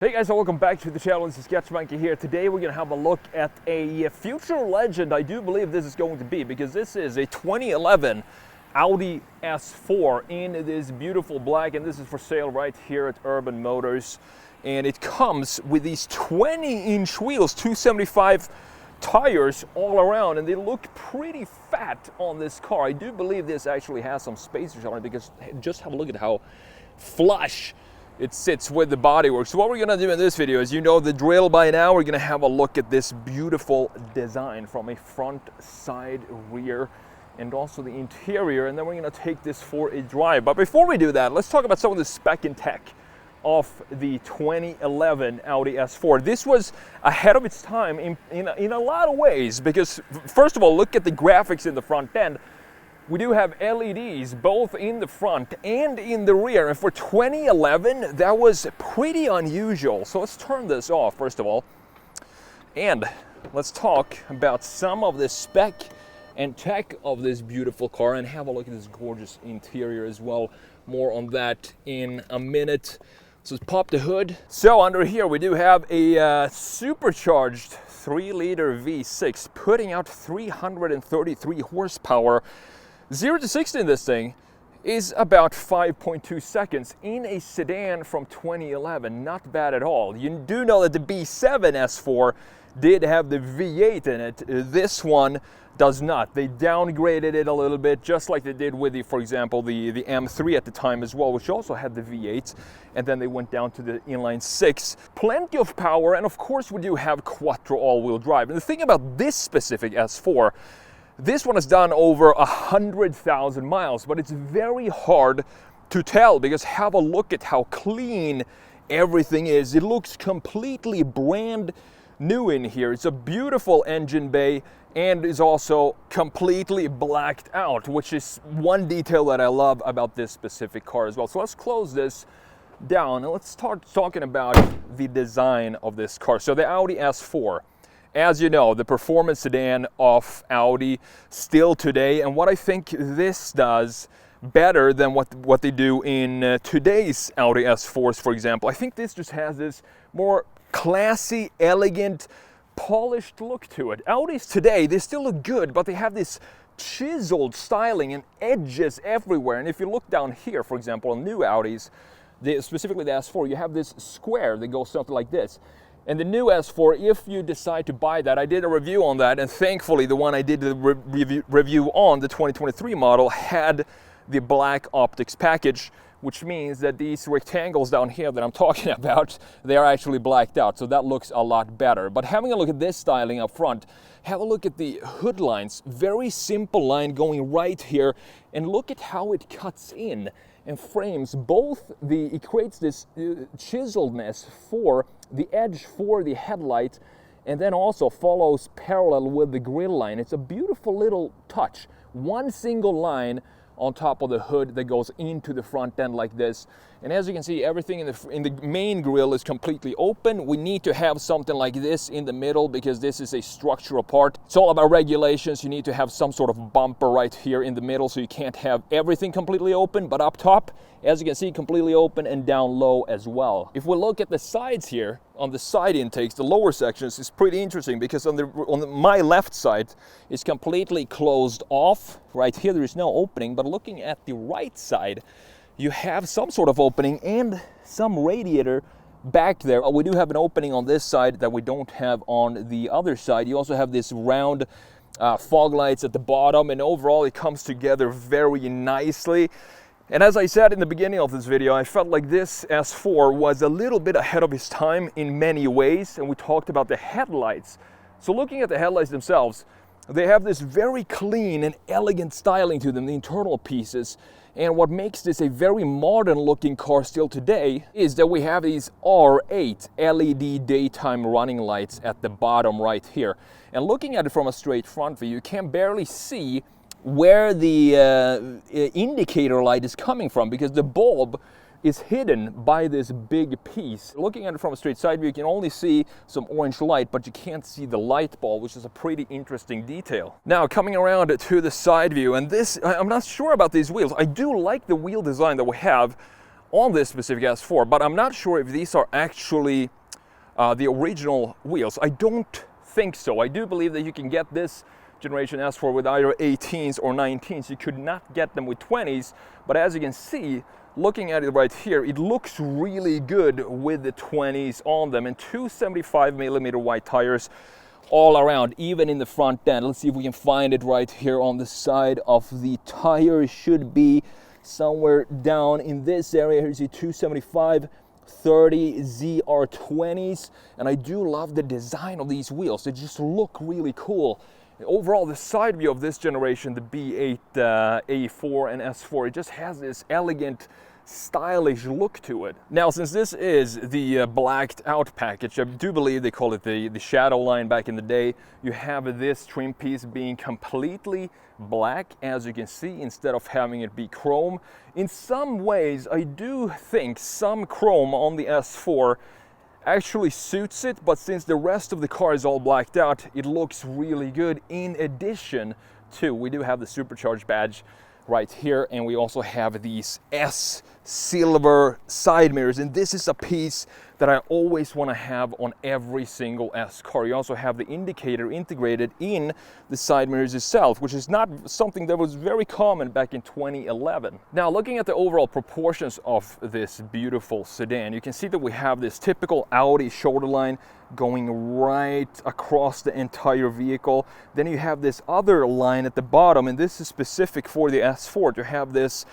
Hey guys, and welcome back to the channel. This is TheSketchMonkey here. Today we're going to have a look at a future legend. I do believe this is going to be, because this is a 2011 Audi S4 in this beautiful black, and this is for sale right here at Urban Motors. And it comes with these 20-inch wheels, 275 tires all around, and they look pretty fat on this car. I do believe this actually has some spacers on it, because just have a look at how flush it sits with the bodywork. So what we're gonna do in this video is, you know the drill by now, we're gonna have a look at this beautiful design from a front, side, rear, and also the interior, and then we're gonna take this for a drive. But before we do that, let's talk about some of the spec and tech of the 2011 Audi S4. This was ahead of its time in a lot of ways, because first of all, look at the graphics in the front end. We do have LEDs both in the front and in the rear, and for 2011 that was pretty unusual. So let's turn this off first of all, and let's talk about some of the spec and tech of this beautiful car and have a look at this gorgeous interior as well. More on that in a minute. So let's pop the hood. So under here we do have a supercharged 3-liter V6 putting out 333 horsepower. 0 to 60 in this thing is about 5.2 seconds in a sedan from 2011. Not bad at all. You do know that the B7 S4 did have the V8 in it. This one does not. They downgraded it a little bit, just like they did with the, for example, the M3 at the time as well, which also had the V8, and then they went down to the inline 6. Plenty of power, and of course we do have quattro all-wheel drive. And the thing about this specific S4, this one has done over 100,000 miles, but it's very hard to tell, because have a look at how clean everything is. It looks completely brand new in here. It's a beautiful engine bay and is also completely blacked out, which is one detail that I love about this specific car as well. So let's close this down and let's start talking about the design of this car. So the Audi S4, as you know, the performance sedan of Audi still today, and what I think this does better than what they do in today's Audi S4s, for example, I think this just has this more classy, elegant, polished look to it. Audis today, they still look good, but they have this chiseled styling and edges everywhere. And if you look down here, for example, on new Audis, specifically the S4, you have this square that goes something like this. And the new S4, if you decide to buy that, I did a review on that, and thankfully the one I did the review on, the 2023 model, had the black optics package, which means that these rectangles down here that I'm talking about, they are actually blacked out, so that looks a lot better. But having a look at this styling up front, have a look at the hood lines. Very simple line going right here, and look at how it cuts in and frames both it creates this chiseledness for the edge for the headlight, and then also follows parallel with the grille line. It's a beautiful little touch. One single line on top of the hood that goes into the front end like this. And as you can see, everything in the main grille is completely open. We need to have something like this in the middle, because this is a structural part. It's all about regulations. You need to have some sort of bumper right here in the middle, so you can't have everything completely open. But up top, as you can see, completely open, and down low as well. If we look at the sides here, on the side intakes, the lower sections, is pretty interesting, because on my left side is completely closed off. Right here there is no opening, but looking at the right side, you have some sort of opening and some radiator back there. We do have an opening on this side that we don't have on the other side. You also have this round fog lights at the bottom, and overall it comes together very nicely. And as I said in the beginning of this video, I felt like this S4 was a little bit ahead of its time in many ways, and we talked about the headlights. So looking at the headlights themselves, they have this very clean and elegant styling to them, the internal pieces. And what makes this a very modern looking car still today is that we have these R8 LED daytime running lights at the bottom right here. And looking at it from a straight front view, you can barely see where the indicator light is coming from, because the bulb is hidden by this big piece. Looking at it from a straight side view, you can only see some orange light, but you can't see the light bulb, which is a pretty interesting detail. Now, coming around to the side view, and this, I'm not sure about these wheels. I do like the wheel design that we have on this specific S4, but I'm not sure if these are actually the original wheels. I don't think so. I do believe that you can get this generation S4 with either 18s or 19s. You could not get them with 20s, but as you can see, looking at it right here, it looks really good with the 20s on them, and 275mm wide tires all around, even in the front end. Let's see if we can find it right here on the side of the tire. It should be somewhere down in this area. Here's the 275 30 ZR20s, and I do love the design of these wheels. They just look really cool. Overall, the side view of this generation, the B8 A4 and S4, it just has this elegant, stylish look to it. Now, since this is the blacked out package, I do believe they call it the shadow line back in the day, you have this trim piece being completely black, as you can see, instead of having it be chrome. In some ways, I do think some chrome on the S4 actually suits it, but since the rest of the car is all blacked out, it looks really good. In addition to, we do have the supercharged badge right here, and we also have these S silver side mirrors, and this is a piece that I always want to have on every single S car. You also have the indicator integrated in the side mirrors itself, which is not something that was very common back in 2011. Now, looking at the overall proportions of this beautiful sedan, you can see that we have this typical Audi shoulder line going right across the entire vehicle. Then you have this other line at the bottom, and this is specific for the S4 to have this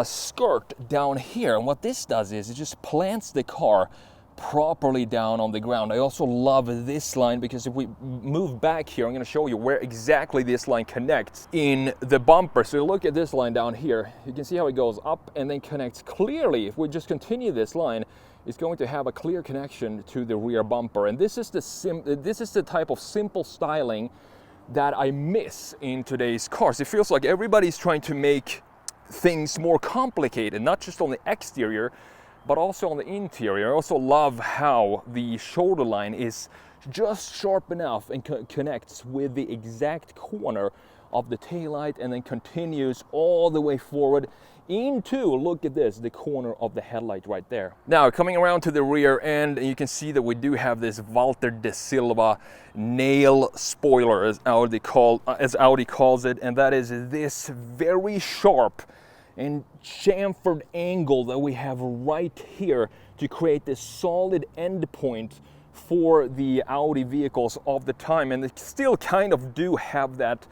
skirt down here. And what this does is it just plants the car properly down on the ground. I also love this line because if we move back here, I'm going to show you where exactly this line connects in the bumper. So look at this line down here. You can see how it goes up and then connects clearly. If we just continue this line, it's going to have a clear connection to the rear bumper. And this is the type of simple styling that I miss in today's cars. It feels like everybody's trying to make things more complicated, not just on the exterior, but also on the interior. I also love how the shoulder line is just sharp enough and connects with the exact corner of the taillight and then continues all the way forward into, look at this, the corner of the headlight right there. Now, coming around to the rear end, you can see that we do have this Walter de Silva nail spoiler, as Audi calls it, and that is this very sharp and chamfered angle that we have right here to create this solid end point for the Audi vehicles of the time, and they still kind of do have that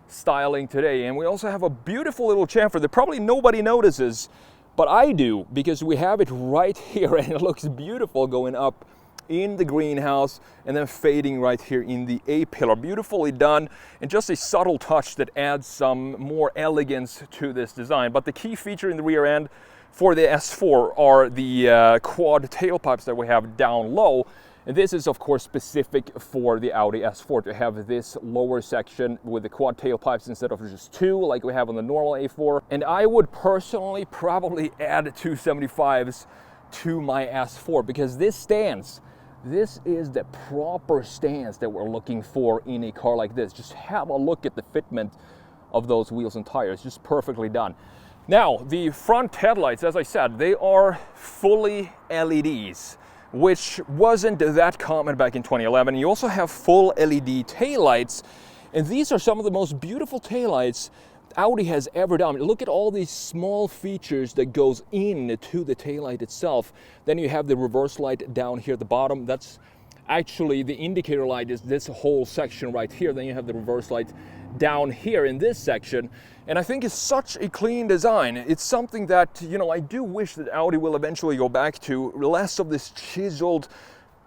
styling today. And we also have a beautiful little chamfer that probably nobody notices, but I do, because we have it right here and it looks beautiful going up in the greenhouse and then fading right here in the A-pillar. Beautifully done, and just a subtle touch that adds some more elegance to this design. But the key feature in the rear end for the S4 are the quad tailpipes that we have down low. And this is of course specific for the Audi S4 to have this lower section with the quad tailpipes instead of just two like we have on the normal A4. And I would personally probably add 275s to my S4 because this stance, this is the proper stance that we're looking for in a car like this. Just have a look at the fitment of those wheels and tires, just perfectly done. Now, the front headlights, as I said, they are fully LEDs, which wasn't that common back in 2011. You also have full LED taillights, and these are some of the most beautiful taillights Audi has ever done. Look at all these small features that goes into the taillight itself. Then you have the reverse light down here at the bottom. That's actually the indicator light, is this whole section right here. Then you have the reverse light down here in this section. And I think it's such a clean design. It's something that, you know, I do wish that Audi will eventually go back to less of this chiseled,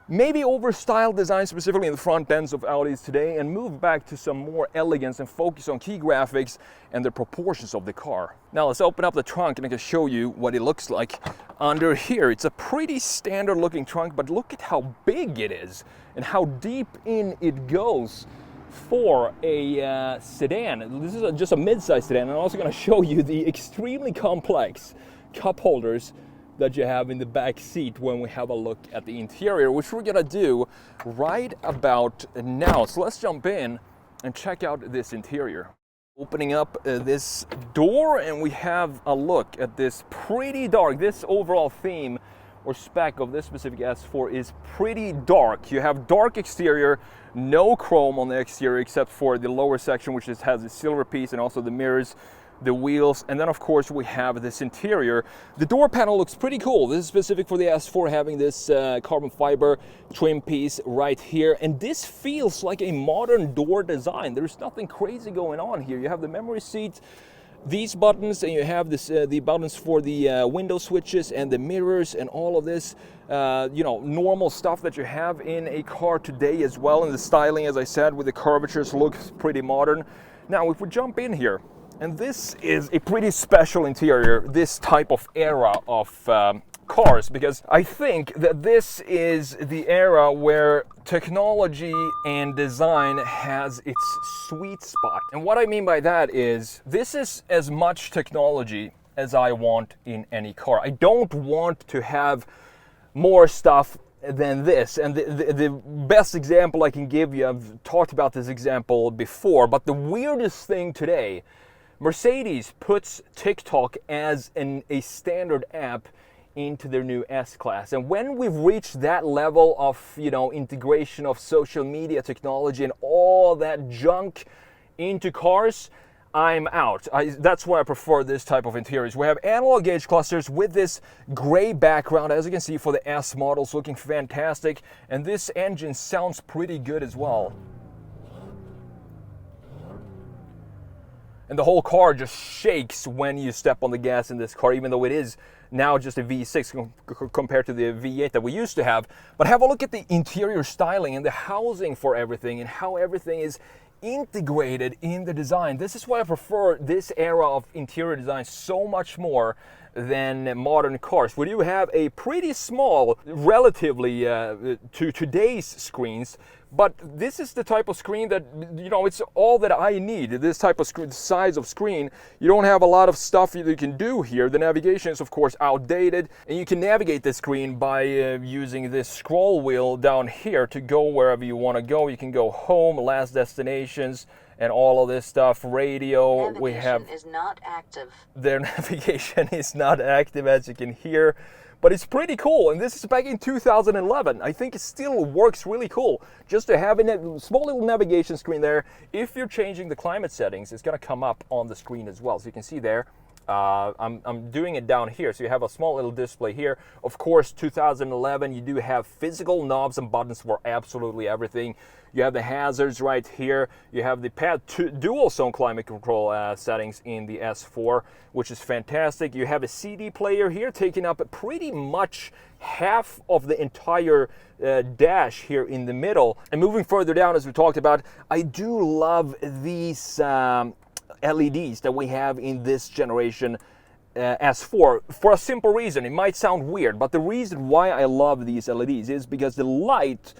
maybe over-styled design, specifically in the front ends of Audis today, and move back to some more elegance and focus on key graphics and the proportions of the car. Now let's open up the trunk and I can show you what it looks like under here. It's a pretty standard looking trunk, but look at how big it is and how deep in it goes for a sedan. This is just a mid-size sedan. I'm also going to show you the extremely complex cup holders that you have in the back seat when we have a look at the interior, which we're gonna do right about now. So let's jump in and check out this interior. Opening up this door, and we have a look at this pretty dark. This overall theme or spec of this specific S4 is pretty dark. You have dark exterior, no chrome on the exterior except for the lower section, which has a silver piece, and also the mirrors, the wheels, and then of course we have this interior. The door panel looks pretty cool. This is specific for the S4, having this carbon fiber trim piece right here, and this feels like a modern door design. There's nothing crazy going on here. You have the memory seat, these buttons, and you have this the buttons for the window switches and the mirrors and all of this you know, normal stuff that you have in a car today as well. And the styling, as I said, with the curvatures looks pretty modern. Now if we jump in here, and this is a pretty special interior, this type of era of cars, because I think that this is the era where technology and design has its sweet spot. And what I mean by that is, this is as much technology as I want in any car. I don't want to have more stuff than this. And the best example I can give you, I've talked about this example before, but the weirdest thing today, Mercedes puts TikTok as a standard app into their new S-Class. And when we've reached that level of, you know, integration of social media technology and all that junk into cars, I'm out. That's why I prefer this type of interiors. We have analog gauge clusters with this gray background, as you can see, for the S models, looking fantastic. And this engine sounds pretty good as well. And the whole car just shakes when you step on the gas in this car, even though it is now just a V6 compared to the V8 that we used to have. But have a look at the interior styling and the housing for everything and how everything is integrated in the design. This is why I prefer this era of interior design so much more than modern cars. We do have a pretty small, relatively to today's screens, but this is the type of screen that, you know, it's all that I need. This type of screen, size of screen, you don't have a lot of stuff you can do here. The navigation is of course outdated, and you can navigate the screen by using this scroll wheel down here to go wherever you want to go. You can go home, last destinations, and all of this stuff. Radio, navigation we have is not active. Their navigation is not active, as you can hear, but it's pretty cool. And this is back in 2011. I think it still works really cool just to have a small little navigation screen there. If you're changing the climate settings, it's going to come up on the screen as well. So you can see there. I'm doing it down here, so you have a small little display here. Of course, 2011, you do have physical knobs and buttons for absolutely everything. You have the hazards right here. You have the dual zone climate control settings in the S4, which is fantastic. You have a CD player here, taking up pretty much half of the entire dash here in the middle. And moving further down, as we talked about, I do love these LEDs that we have in this generation S4 for a simple reason. It might sound weird, but the reason why I love these LEDs is because the light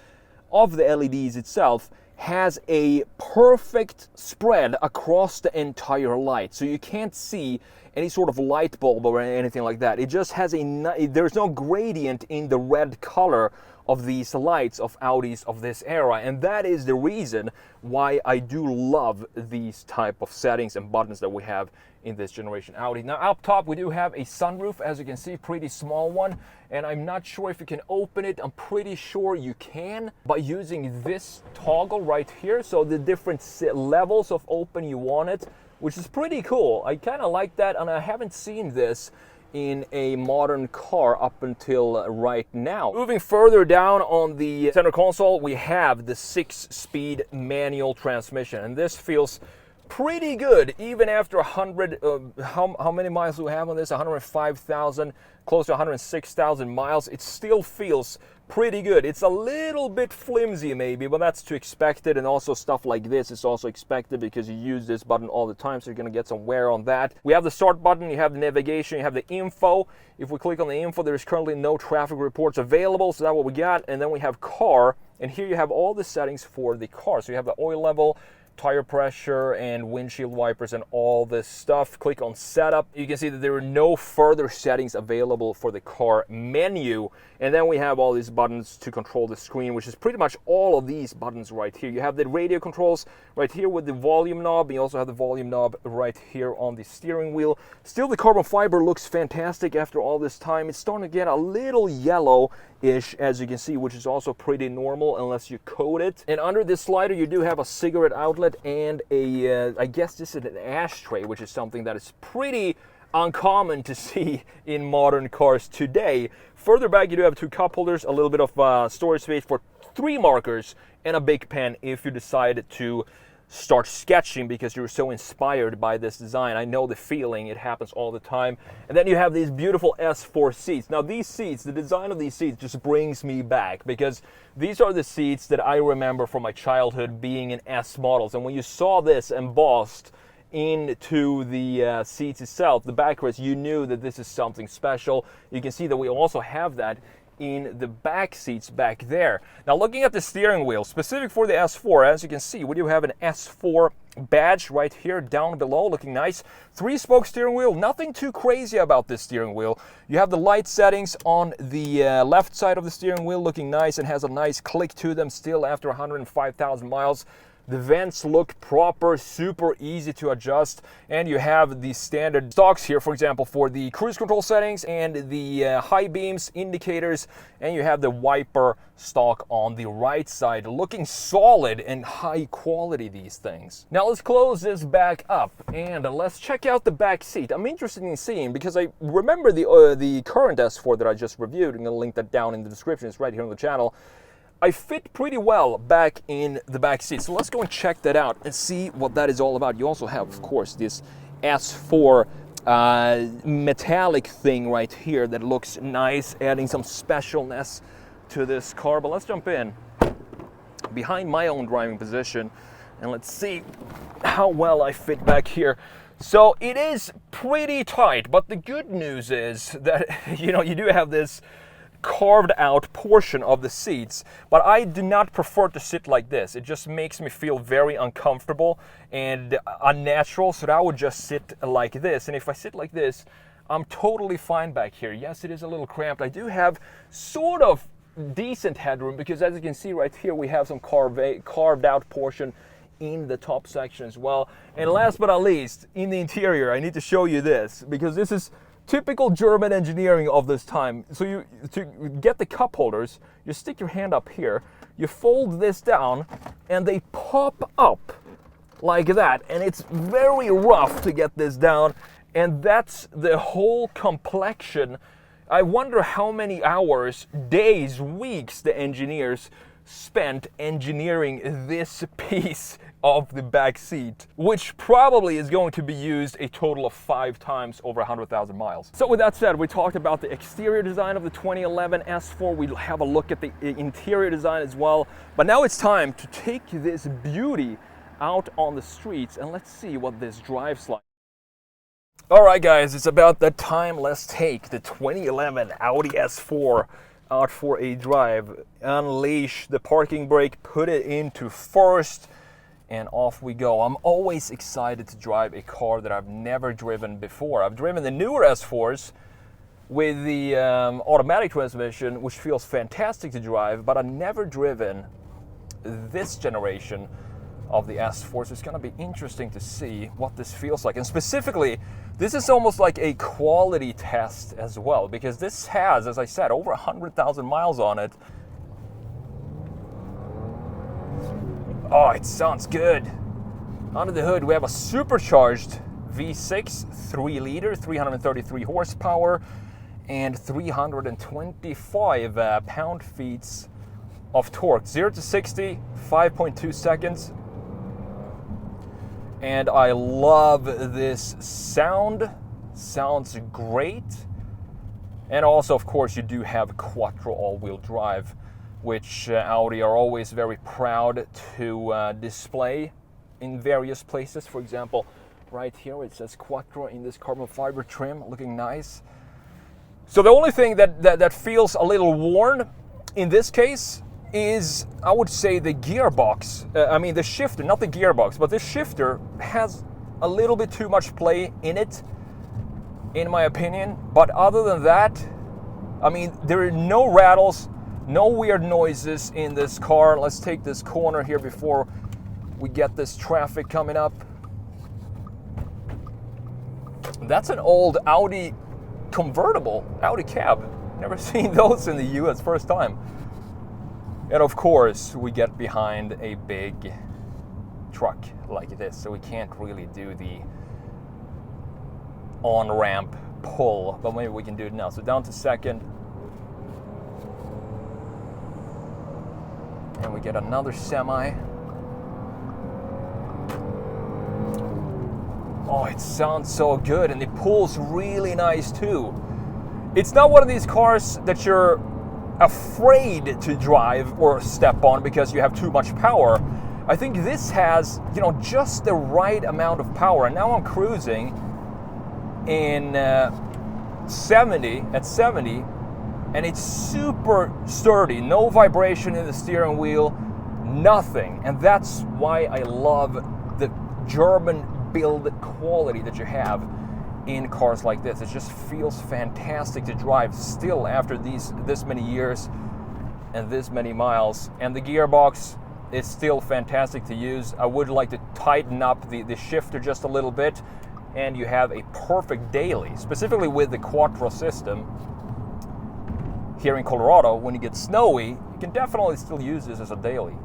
of the LEDs itself has a perfect spread across the entire light, so you can't see any sort of light bulb or anything like that. It just has there's no gradient in the red color of these lights of Audis of this era, and that is the reason why I do love these type of settings and buttons that we have in this generation Audi. Now up top we do have a sunroof, as you can see, pretty small one, and I'm not sure if you can open it. I'm pretty sure you can by using this toggle right here, so the different levels of open you want it, which is pretty cool. I kind of like that, and I haven't seen this in a modern car up until right now. Moving further down on the center console, we have the 6-speed manual transmission, and this feels pretty good even after 100 how many miles do we have on this? 105,000, close to 106,000 miles. It still feels pretty good. It's a little bit flimsy maybe, but that's to expected, and also stuff like this is also expected because you use this button all the time, so you're going to get some wear on that. We have the start button, you have the navigation, you have the info. If we click on the info, there is currently no traffic reports available, so that's what we got. And then we have car, and here you have all the settings for the car. So you have the oil level, tire pressure and windshield wipers and all this stuff. Click on setup. You can see that there are no further settings available for the car menu. And then we have all these buttons to control the screen, which is pretty much all of these buttons right here. You have the radio controls right here with the volume knob. You also have the volume knob right here on the steering wheel. Still, the carbon fiber looks fantastic after all this time. It's starting to get a little yellow-ish, as you can see, which is also pretty normal unless you coat it. And under this slider, you do have a cigarette outlet and I guess this is an ashtray, which is something that is pretty uncommon to see in modern cars today. Further back, you do have two cup holders, a little bit of storage space for 3 markers, and a big pen if you decide to start sketching because you're so inspired by this design. I know the feeling, it happens all the time. And then you have these beautiful S4 seats. Now these seats, the design of these seats just brings me back, because these are the seats that I remember from my childhood being in S models. And when you saw this embossed into the seats itself, the backrest, you knew that this is something special. You can see that we also have that in the back seats back there. Now looking at the steering wheel, specific for the S4, as you can see, we do have an S4 badge right here down below, looking nice. 3-spoke steering wheel, nothing too crazy about this steering wheel. You have the light settings on the left side of the steering wheel, looking nice, and has a nice click to them still after 105,000 miles. The vents look proper, super easy to adjust, and you have the standard stocks here, for example, for the cruise control settings and the high beams, indicators, and you have the wiper stock on the right side, looking solid and high quality, these things. Now let's close this back up and let's check out the back seat. I'm interested in seeing, because I remember the current S4 that I just reviewed, and I'll link that down in the description, it's right here on the channel. I fit pretty well back in the back seat. So let's go and check that out and see what that is all about. You also have, of course, this S4 metallic thing right here that looks nice, adding some specialness to this car. But let's jump in behind my own driving position and let's see how well I fit back here. So it is pretty tight, but the good news is that, you know, you do have this carved out portion of the seats, but I do not prefer to sit like this. It just makes me feel very uncomfortable and unnatural, so that I would just sit like this. And if I sit like this, I'm totally fine back here. Yes, it is a little cramped. I do have sort of decent headroom, because as you can see right here, we have some carved out portion in the top section as well. And last but not least, in the interior, I need to show you this, because this is typical German engineering of this time. So to get the cup holders, you stick your hand up here, you fold this down, and they pop up like that. And it's very rough to get this down, and that's the whole complexion. I wonder how many hours, days, weeks the engineers spent engineering this piece of the back seat, which probably is going to be used a total of 5 times over 100,000 miles. So with that said, we talked about the exterior design of the 2011 S4. We'll have a look at the interior design as well. But now it's time to take this beauty out on the streets and let's see what this drives like. All right, guys, it's about that time. Let's take the 2011 Audi S4 out for a drive. Unleash the parking brake, put it into first, and off we go. I'm always excited to drive a car that I've never driven before. I've driven the newer S4s with the automatic transmission, which feels fantastic to drive, but I've never driven this generation of the S4, so it's going to be interesting to see what this feels like. And specifically, this is almost like a quality test as well, because this has, as I said, over 100,000 miles on it. Oh, it sounds good. Under the hood, we have a supercharged V6, 3 liter, 333 horsepower, and 325 pound-feet of torque. 0 to 60, 5.2 seconds. And I love this sound. Sounds great. And also, of course, you do have quattro all-wheel drive, which Audi are always very proud to display in various places. For example, right here it says quattro in this carbon fiber trim, looking nice. So the only thing that feels a little worn in this case is, I would say, the gearbox. I mean, the shifter, not the gearbox, but the shifter has a little bit too much play in it, in my opinion. But other than that, I mean, there are no rattles, no weird noises in this car. Let's take this corner here before we get this traffic coming up. That's an old Audi convertible, Audi cab. Never seen those in the US, first time. And of course, we get behind a big truck like this, so we can't really do the on-ramp pull, but maybe we can do it now. So down to second. And we get another semi. Oh, it sounds so good, and it pulls really nice too. It's not one of these cars that you're afraid to drive or step on because you have too much power. I think this has, you know, just the right amount of power. And now I'm cruising in 70, and it's super sturdy. No vibration in the steering wheel, nothing. And that's why I love the German build quality that you have in cars like this. It just feels fantastic to drive still after this many years and this many miles. And the gearbox is still fantastic to use. I would like to tighten up the shifter just a little bit, and you have a perfect daily, specifically with the Quattro system. Here in Colorado, when it gets snowy, you can definitely still use this as a daily.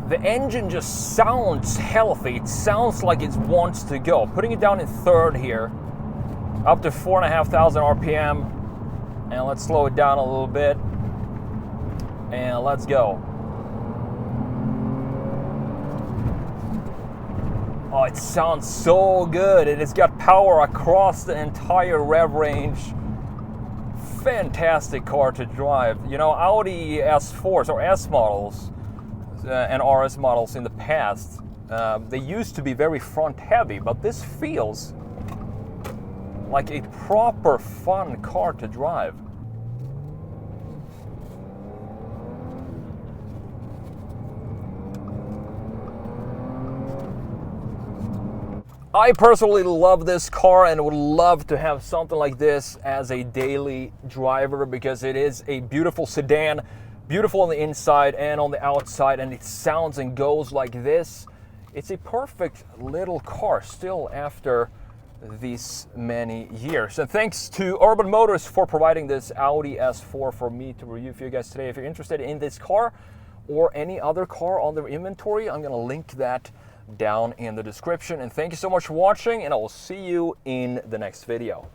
The engine just sounds healthy. It sounds like it wants to go. Putting it down in third here, up to 4,500 RPM. And let's slow it down a little bit. And let's go. Oh, it sounds so good. And it's got power across the entire rev range. Fantastic car to drive. You know, Audi S4s or S models and RS models in the past, they used to be very front heavy, but this feels like a proper fun car to drive. I personally love this car and would love to have something like this as a daily driver, because it is a beautiful sedan. Beautiful on the inside and on the outside, and it sounds and goes like this. It's a perfect little car still after these many years. And thanks to Urban Motors for providing this Audi S4 for me to review for you guys today. If you're interested in this car or any other car on their inventory, I'm gonna link that down in the description. And thank you so much for watching, and I will see you in the next video.